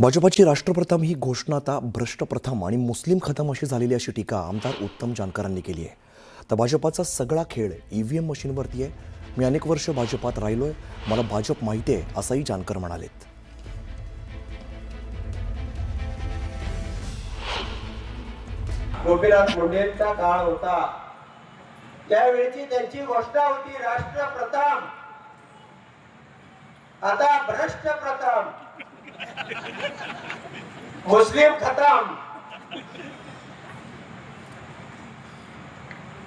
भाजपाची राष्ट्रप्रथम ही घोषणा आता भ्रष्टप्रथम आणि मुस्लिम खतम अशी झालेली अशी टीका आमदार उत्तम जानकरांनी केली आहे. तर भाजपाचा सगळा खेळ EVM मशीनवरती आहे. मी अनेक वर्ष भाजपात राहिलोय, मला भाजप माहिती आहे असंही जानकर म्हणालेत. गोपीनाथ मुंडेंचा काळ होता, त्यावेळेची त्यांची घोषणा होती राष्ट्रप्रथम. आता भ्रष्टप्रथम, मुस्लिम खतम.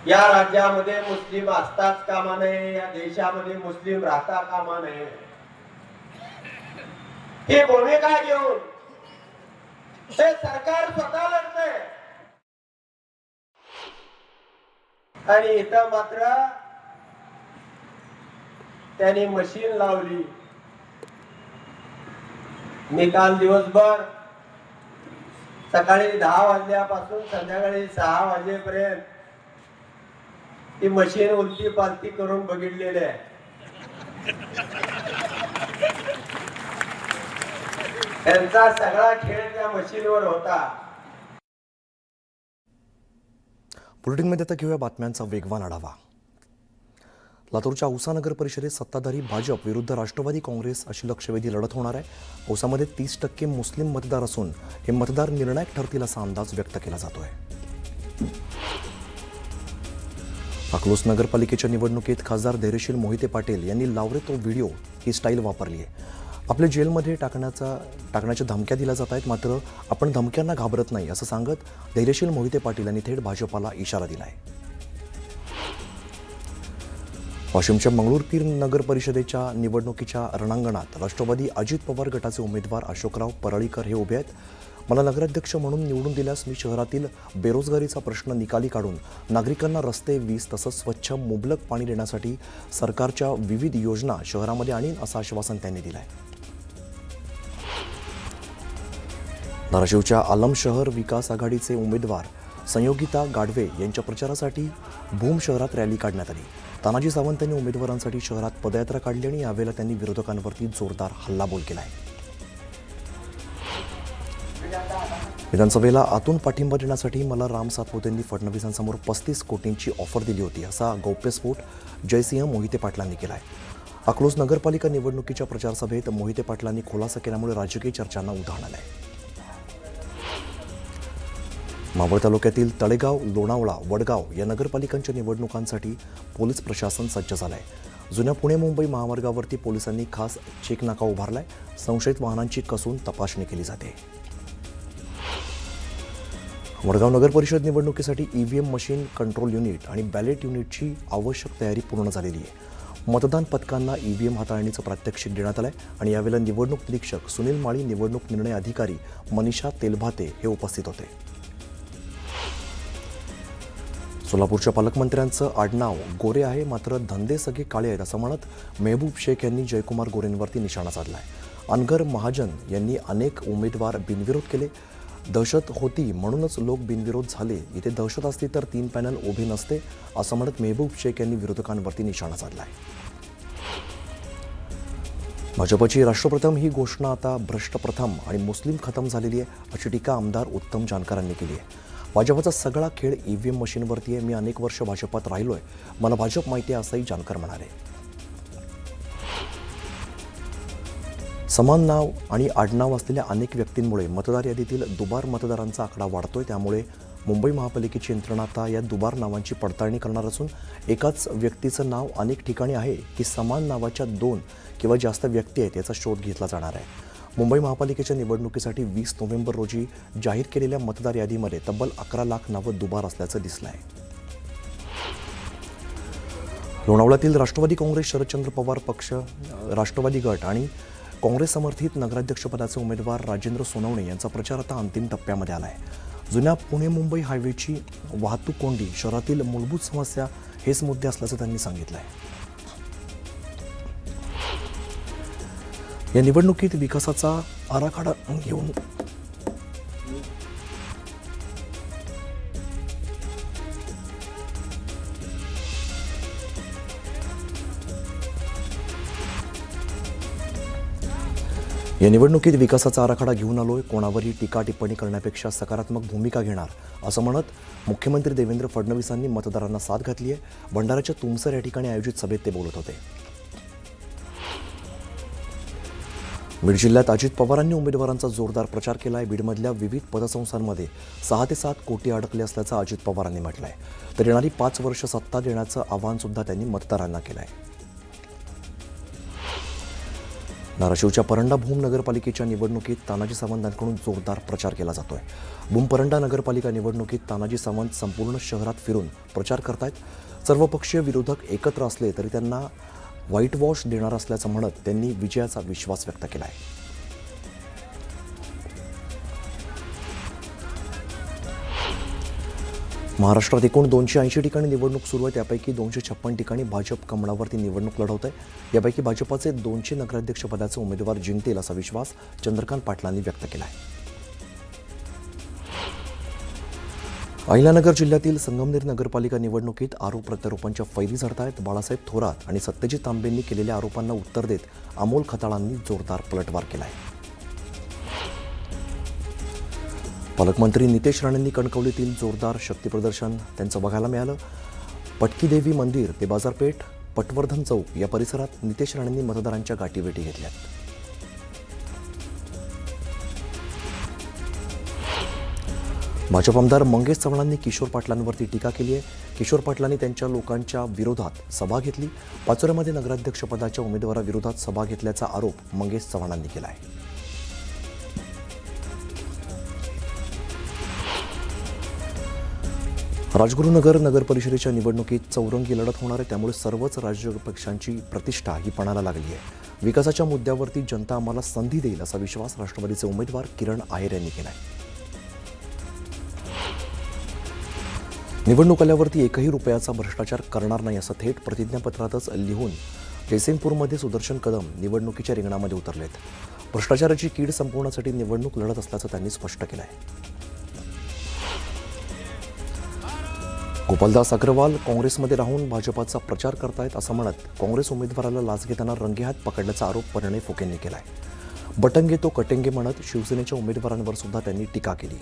या राज्यामध्ये मुस्लिम असताच कामा नये, या देशामध्ये मुस्लिम राहता कामा नये. ही भूमिका घेऊन हे सरकार स्वतः लढतंय आणि इथं मात्र त्यांनी मशीन लावली. मी काल दिवसभर सकाळी 10 वाजल्यापासून संध्याकाळी 6 वाजेपर्यंत ती मशीन उलटी पालती करून बघितलेली आहे. त्यांचा सगळा खेळ त्या मशीनवर होता. बुलेटिनमध्ये आता घेऊया बातम्यांचा वेगवान आढावा. लातूरच्या औसा नगर परिषदेत सत्ताधारी भाजप विरुद्ध राष्ट्रवादी काँग्रेस अशी लक्षवेधी लढत होणार आहे. औसामध्ये 30% मुस्लिम मतदार असून हे मतदार निर्णायक ठरतील असा अंदाज व्यक्त केला जातोय. अकलूज नगरपालिकेच्या निवडणुकीत खासदार धैर्यशील मोहिते पाटील यांनी लावरे तो व्हिडिओ ही स्टाईल वापरली आहे. आपल्या जेलमध्ये टाकण्याच्या धमक्या दिल्या जात आहेत, मात्र आपण धमक्यांना घाबरत नाही असं सांगत धैर्यशील मोहिते पाटील यांनी थेट भाजपाला इशारा दिला आहे. वाशिमच्या मंगळूरपीर नगर परिषदेच्या निवडणुकीच्या रणांगणात राष्ट्रवादी अजित पवार गटाचे उमेदवार अशोकराव परळीकर हे उभे आहेत. मला नगराध्यक्ष म्हणून निवडून दिल्यास मी शहरातील बेरोजगारीचा प्रश्न निकाली काढून नागरिकांना रस्ते, वीज तसंच स्वच्छ मुबलक पाणी देण्यासाठी सरकारच्या विविध योजना शहरामध्ये आणीन असं आश्वासन त्यांनी दिलं आहे. धाराशिवच्या आलम शहर विकास आघाडीचे उमेदवार संयोगिता गाढवे यांच्या प्रचारासाठी भूम शहरात रॅली काढण्यात आली. तानाजी सावंत यांनी उमेदवारांसाठी शहरात पदयात्रा काढली आणि यावेळेला त्यांनी विरोधकांवरती जोरदार हल्लाबोल केला आहे. विधानसभेला आतून पाठिंबा देण्यासाठी मला राम सातपुतेंनी फडणवीसांसमोर 35 कोटींची ऑफर दिली होती असा गौप्यस्फोट जयसिंह मोहिते पाटलांनी केला आहे. अकलूज नगरपालिका निवडणुकीच्या प्रचारसभेत मोहिते पाटलांनी खुलासा केल्यामुळे राजकीय चर्चांना उधाण आलं आहे. मावळ तालुक्यातील तळेगाव, लोणावळा, वडगाव या नगरपालिकांच्या निवडणुकांसाठी पोलीस प्रशासन सज्ज झालं आहे. जुन्या पुणे-मुंबई महामार्गावरती पोलिसांनी खास चेक नाका उभारलाय. संशयित वाहनांची कसून तपासणी केली जाते. वडगाव नगर परिषद निवडणुकीसाठी EVM मशीन, कंट्रोल युनिट आणि बॅलेट युनिटची आवश्यक तयारी पूर्ण झालेली आहे. मतदान पथकांना EVM हाताळणीचं प्रात्यक्षिक देण्यात आलं आहे आणि यावेळेला निवडणूक निरीक्षक सुनील माळी, निवडणूक निर्णय अधिकारी मनीषा तेलभाते हे उपस्थित होते. सोलापूरच्या पालकमंत्र्यांचं आडनाव गोरे आहे, मात्र धंदे सगळे काळे आहेत असं म्हणत मेहबूब शेख यांनी जयकुमार गोरेंवरती निशाणा साधला आहे. अनगर महाजन यांनी अनेक उमेदवार बिनविरोध केले. दहशत होती म्हणूनच लोक बिनविरोध झाले. इथे दहशत असती तर 3 पॅनल उभे नसते असं म्हणत मेहबूब शेख यांनी विरोधकांवरती निशाणा साधला आहे. भाजपची राष्ट्रप्रथम ही घोषणा आता भ्रष्टप्रथम आणि मुस्लिम खतम झालेली आहे अशी टीका आमदार उत्तम जानकरांनी केली आहे. भाजपचा सगळा खेळ EVM मशीनवरती आहे. मी अनेक वर्ष भाजपात राहिलोय, मला भाजप माहिती आहे असंही जानकर म्हणाले. समान नाव आणि आडनाव असलेल्या अनेक व्यक्तींमुळे मतदार यादीतील दुबार मतदारांचा आकडा वाढतोय. त्यामुळे मुंबई महापालिकेची यंत्रणा आता या दुबार नावांची पडताळणी करणार असून एकाच व्यक्तीचं नाव अनेक ठिकाणी आहे की समान नावाच्या 2 किंवा जास्त व्यक्ती आहेत याचा शोध घेतला जाणार आहे. मुंबई महापालिकेच्या निवडणुकीसाठी 20 नोव्हेंबर रोजी जाहीर केलेल्या मतदार यादीमध्ये तब्बल 11 लाख नावं दुबार असल्याचं दिसलं आहे. लोणावळ्यातील राष्ट्रवादी काँग्रेस, शरदचंद्र पवार पक्ष, राष्ट्रवादी गट आणि काँग्रेस समर्थित नगराध्यक्षपदाचे उमेदवार राजेंद्र सोनवणे यांचा प्रचार आता अंतिम टप्प्यामध्ये आला आहे. जुन्या पुणे-मुंबई हायवेची वाहतूक कोंडी, शहरातील मूलभूत समस्या हेच मुद्दे असल्याचं त्यांनी सांगितलं आहे. या निवडणुकीत विकासाचा आराखडा घेऊन या निवडणुकीत विकासाचा आराखडा घेऊन आलोय, कोणावरही टीका टिप्पणी करण्यापेक्षा सकारात्मक भूमिका घेणार असं म्हणत मुख्यमंत्री देवेंद्र फडणवीसांनी मतदारांना साथ घातली आहे. भंडाऱ्याच्या तुमसर या ठिकाणी आयोजित सभेत ते बोलत होते. बीड जिल्ह्यात अजित पवारांनी उमेदवारांचा जोरदार प्रचार केला आहे. बीडमधल्या विविध पतसंस्थांमध्ये 6 ते 7 कोटी अडकले असल्याचं अजित पवारांनी म्हटलं आहे. तर येणारी 5 वर्ष सत्ता देण्याचं आवाहन सुद्धा त्यांनी मतदारांना केलं आहे. धाराशिवच्या परंडा भूम नगरपालिकेच्या निवडणुकीत तानाजी सावंतांकडून जोरदार प्रचार केला जातोय. भूम परंडा नगरपालिका निवडणुकीत तानाजी सावंत संपूर्ण शहरात फिरून प्रचार करतायत. सर्वपक्षीय विरोधक एकत्र असले तरी त्यांना व्हाईट वॉश देणार असल्याचं म्हणत त्यांनी विजयाचा विश्वास व्यक्त केला आहे. महाराष्ट्रात एकूण 280 ठिकाणी निवडणूक सुरू आहे. त्यापैकी 256 ठिकाणी भाजप कमळावरती निवडणूक लढवत आहे. यापैकी भाजपाचे 200 नगराध्यक्षपदाचे उमेदवार जिंकतील असा विश्वास चंद्रकांत पाटलांनी व्यक्त केला आहे. अहिल्यानगर जिल्ह्यातील संगमनेर नगरपालिका निवडणुकीत आरोप प्रत्यारोपांच्या फैरी झडत आहेत. बाळासाहेब थोरात आणि सत्यजित तांबेंनी केलेल्या आरोपांना उत्तर देत अमोल खताळांनी जोरदार पलटवार केला आहे. पालकमंत्री नितेश राणेंनी कणकवलीतील जोरदार शक्तीप्रदर्शन त्यांचं बघायला मिळालं. पटकी देवी मंदिर ते बाजारपेठ, पटवर्धन चौक या परिसरात नितेश राणेंनी मतदारांच्या गाठीभेटी घेतल्या. भाजप आमदार मंगेश चव्हाणांनी किशोर पाटलांवरती टीका केली आहे. किशोर पाटलांनी त्यांच्या लोकांच्या विरोधात सभा घेतली. पाचोऱ्यामध्ये नगराध्यक्षपदाच्या उमेदवाराविरोधात सभा घेतल्याचा आरोप मंगेश चव्हाणांनी केला आहे. राजगुरुनगर नगर परिषदेच्या निवडणुकीत चौरंगी लढत होणार आहे. त्यामुळे सर्वच राजकीय पक्षांची प्रतिष्ठा ही पणाला लागली आहे. विकासाच्या मुद्द्यावरती जनता आम्हाला संधी देईल असा विश्वास राष्ट्रवादीचे उमेदवार किरण आहेर यांनी केला आहे. निवडणूक आल्यावरती एकही रुपयाचा भ्रष्टाचार करणार नाही असं थेट प्रतिज्ञापत्रातच लिहून जयसिंगपूरमध्ये सुदर्शन कदम निवडणुकीच्या रिंगणामध्ये उतरलेत. भ्रष्टाचाराची कीड संपवण्यासाठी निवडणूक लढत असल्याचं त्यांनी स्पष्ट केलं आहे. गोपालदास अग्रवाल काँग्रेसमध्ये राहून भाजपाचा प्रचार करतायत असं म्हणत काँग्रेस उमेदवाराला लाच घेताना रंगेहात पकडल्याचा आरोप परिणय फुकेंनी केला आहे. बटंगे तो कटेंगे म्हणत शिवसेनेच्या उमेदवारांवर सुद्धा त्यांनी टीका केली.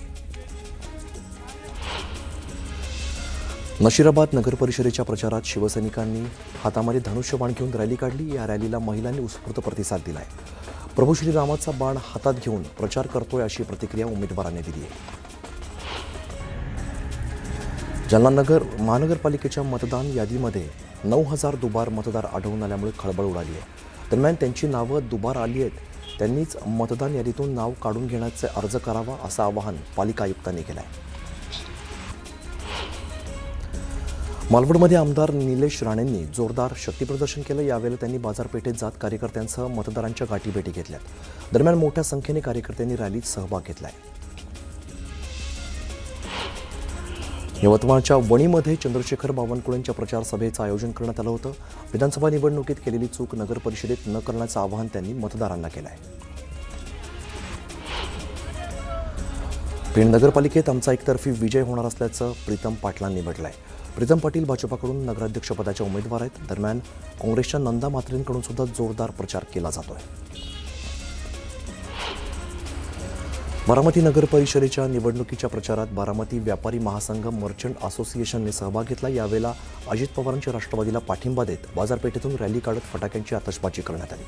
नशिराबाद नगर परिषदेच्या प्रचारात शिवसैनिकांनी हातामध्ये धनुष्यबाण घेऊन रॅली काढली. या रॅलीला महिलांनी उत्स्फूर्त प्रतिसाद दिला आहे. प्रभू श्रीरामाचा बाण हातात घेऊन प्रचार करतोय अशी प्रतिक्रिया उमेदवारांनी दिली आहे. जालना नगर महानगरपालिकेच्या मतदान यादीमध्ये 9,000 दुबार मतदार आढळून आल्यामुळे खळबळ उडाली आहे. दरम्यान त्यांची नावं दुबार आली आहेत, त्यांनीच मतदान यादीतून नाव काढून घेण्याचे अर्ज करावा असं आवाहन पालिका आयुक्तांनी केलं आहे. मालवणमध्ये आमदार निलेश राणेंनी जोरदार शक्तीप्रदर्शन केलं. यावेळेला त्यांनी बाजारपेठेत जात कार्यकर्त्यांसह मतदारांच्या गाठीभेटी घेतल्या. दरम्यान मोठ्या संख्येने कार्यकर्त्यांनी रॅलीत सहभाग घेतलाय. यवतमाळच्या वणीमध्ये चंद्रशेखर बावनकुळेंच्या प्रचार सभेचं आयोजन करण्यात आलं होतं. विधानसभा निवडणुकीत केलेली चूक नगर परिषदेत न करण्याचं आवाहन त्यांनी मतदारांना केलं आहे. पेण नगरपालिकेत आमचा एकतर्फी विजय होणार असल्याचं प्रीतम पाटलांनी म्हटलं आहे. प्रीतम पाटील भाजपाकडून नगराध्यक्षपदाच्या उमेदवार आहेत. दरम्यान काँग्रेसच्या नंदा म्हात्रेंकडून सुद्धा जोरदार प्रचार केला जातोय. बारामती नगर परिषदेच्या निवडणुकीच्या प्रचारात बारामती व्यापारी महासंघ मर्चंट असोसिएशनने सहभाग घेतला. यावेळेला अजित पवारांच्या राष्ट्रवादीला पाठिंबा देत बाजारपेठेतून रॅली काढत फटाक्यांची आतषबाजी करण्यात आली.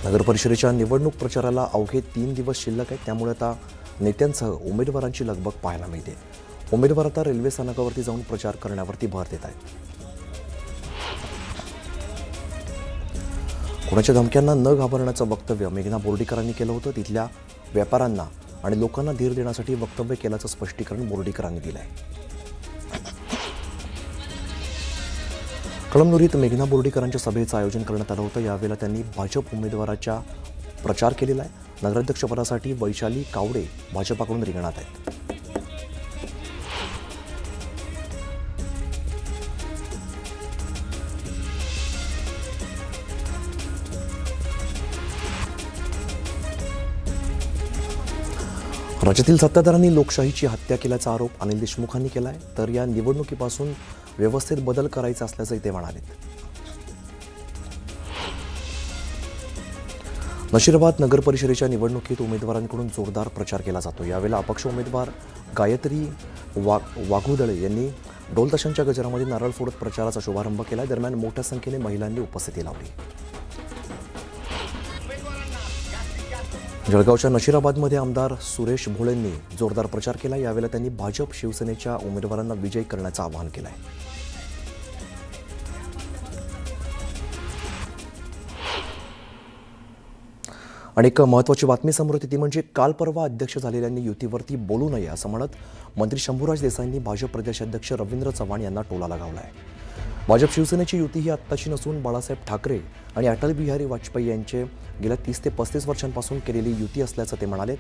नगर परिषदेच्या निवडणूक प्रचाराला अवघे 3 दिवस शिल्लक आहेत. त्यामुळे आता नेत्यांसह उमेदवारांची लगबग पाहायला मिळते. उमेदवार आता रेल्वे स्थानकावरती जाऊन प्रचार करण्यावरती भर देत आहेत. कोणाच्या धमक्यांना न घाबरण्याचं वक्तव्य मेघना बोर्डीकरांनी केलं होतं. तिथल्या व्यापाऱ्यांना आणि लोकांना धीर देण्यासाठी वक्तव्य केल्याचं स्पष्टीकरण बोर्डीकरांनी दिलं आहे. कळमनुरीत मेघना बोर्डीकरांच्या सभेचं आयोजन करण्यात आलं होतं. यावेळेला त्यांनी भाजप उमेदवाराच्या प्रचार केलेला आहे. नगराध्यक्षपदासाठी वैशाली कावडे भाजपाकडून रिंगणात आहेत. राज्यातील सत्ताधाऱ्यांनी लोकशाहीची हत्या केल्याचा आरोप अनिल देशमुखांनी केला आहे. तर या निवडणुकीपासून व्यवस्थेत बदल करायचा असल्याचंही ते म्हणाले. नशिराबाद नगर परिषदेच्या निवडणुकीत उमेदवारांकडून जोरदार प्रचार केला जातो. यावेळेला अपक्ष उमेदवार गायत्री वाघुदळे यांनी ढोलताशांच्या गजरामध्ये नारळ फोडत प्रचाराचा शुभारंभ केला. दरम्यान मोठ्या संख्येने महिलांनी उपस्थिती लावली. जळगावच्या नशिराबादमध्ये आमदार सुरेश भोळेंनी जोरदार प्रचार केला. यावेळेला त्यांनी भाजप शिवसेनेच्या उमेदवारांना विजयी करण्याचं आवाहन केलं आहे. आणि एक महत्त्वाची बातमी समोर येते ती म्हणजे काल परवा अध्यक्ष झालेल्यांनी युतीवरती बोलू नये असं म्हणत मंत्री शंभूराज देसाईंनी भाजप प्रदेशाध्यक्ष रवींद्र चव्हाण यांना टोला लगावला आहे. भाजप शिवसेनेची युती ही आत्ताची नसून बाळासाहेब ठाकरे आणि अटल बिहारी वाजपेयी यांचे गेल्या 30 ते 35 वर्षांपासून केलेली युती असल्याचं ते म्हणालेत.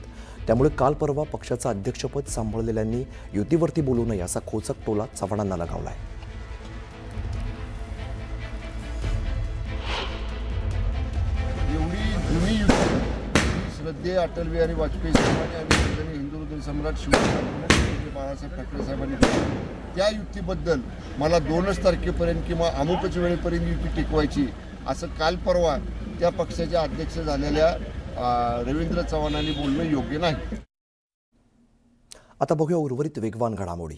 त्यामुळे काल परवा पक्षाचं अध्यक्षपद सांभाळलेल्यांनी युतीवरती बोलू नये असा खोचक टोला चव्हाणांना लगावला आहे. एवढी जुनी युती श्रद्धेय अटल बिहारी वाजपेयी साहेबांनी आणि हिंदू सम्राट शिवसेना बाळासाहेब ठाकरे साहेबांनी केली. त्या युतीबद्दल मला 2 तारखेपर्यंत किंवा अमुकच वेळेपर्यंत युती टिकवायची असं काल परवा त्या पक्षाच्या अध्यक्ष झालेल्या रवींद्र चव्हाणांनी बोलणं योग्य नाही. आता बघूया उर्वरित वेगवान घडामोडी.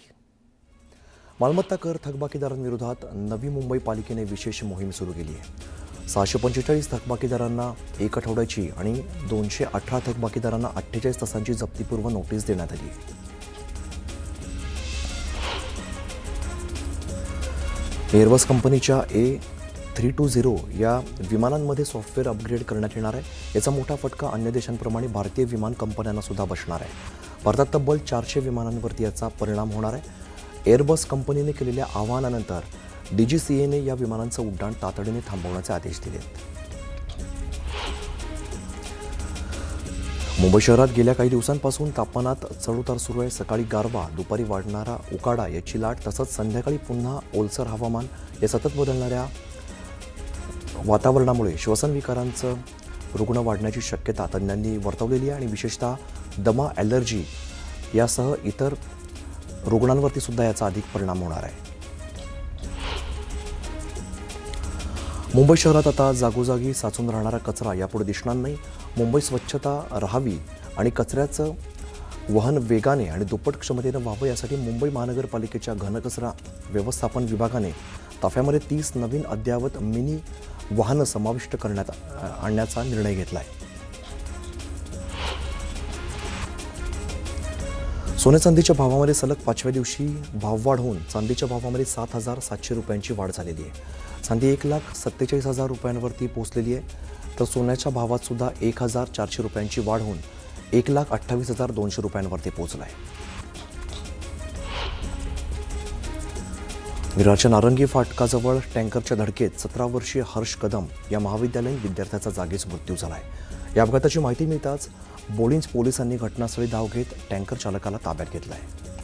मालमत्ता कर थकबाकीदारांविरोधात नवी मुंबई पालिकेने विशेष मोहीम सुरू केली आहे. 645 थकबाकीदारांना 1 आठवड्याची आणि 218 थकबाकीदारांना 48 तासांची जप्तीपूर्व नोटीस देण्यात आली. एअरबस कंपनीच्या A320 या विमानांमध्ये सॉफ्टवेअर अपग्रेड करण्यात येणार आहे. याचा मोठा फटका अन्य देशांप्रमाणे भारतीय विमान कंपन्यांना सुद्धा बसणार आहे. भारतात तब्बल 400 विमानांवरती याचा परिणाम होणार आहे. एअरबस कंपनीने केलेल्या आवाहनानंतर DGCAने या विमानांचं उड्डाण तातडीने थांबवण्याचे आदेश दिले. मुंबई शहरात गेल्या काही दिवसांपासून तापमानात चढउतार सुरू आहे. सकाळी गारवा, दुपारी वाढणारा उकाडा याची लाट तसंच संध्याकाळी पुन्हा ओलसर हवामान या सतत बदलणाऱ्या वातावरणामुळे श्वसन विकारांचं रुग्ण वाढण्याची शक्यता तज्ज्ञांनी वर्तवलेली आहे आणि विशेषतः दमा, ॲलर्जी यासह इतर रुग्णांवरती सुद्धा याचा अधिक परिणाम होणार आहे. मुंबई शहरात आता जागोजागी साचून राहणारा कचरा यापुढे दिसणार नाही. मुंबई स्वच्छता राहावी आणि कचऱ्याचं वहन वेगाने आणि दुप्पट क्षमतेनं व्हावं यासाठी मुंबई महानगरपालिकेच्या घनकचरा व्यवस्थापन विभागाने ताफ्यामध्ये 30 नवीन अद्ययावत मिनी वाहनं समाविष्ट आणण्याचा निर्णय घेतला आहे. सोने चांदीच्या भावामध्ये सलग 5व्या दिवशी भाववाढ होऊन चांदीच्या भावामध्ये 7,700 रुपयांची वाढ झालेली आहे. चांदी 1,47,000 रुपयांवरती पोहोचलेली आहे. तर सोन्याच्या भावात सुद्धा 1,400 रुपयांची वाढ होऊन 1,28,200 रुपयांवरती पोहोचला आहे. विरारच्या नारंगी फाटकाजवळ टँकरच्या धडकेत 17 वर्षीय हर्ष कदम या महाविद्यालयीन विद्यार्थ्याचा जागीच मृत्यू झाला आहे. या अपघाताची माहिती मिळताच बोळिंज पोलिसांनी घटनास्थळी धाव घेत टँकर चालकाला ताब्यात घेतला आहे.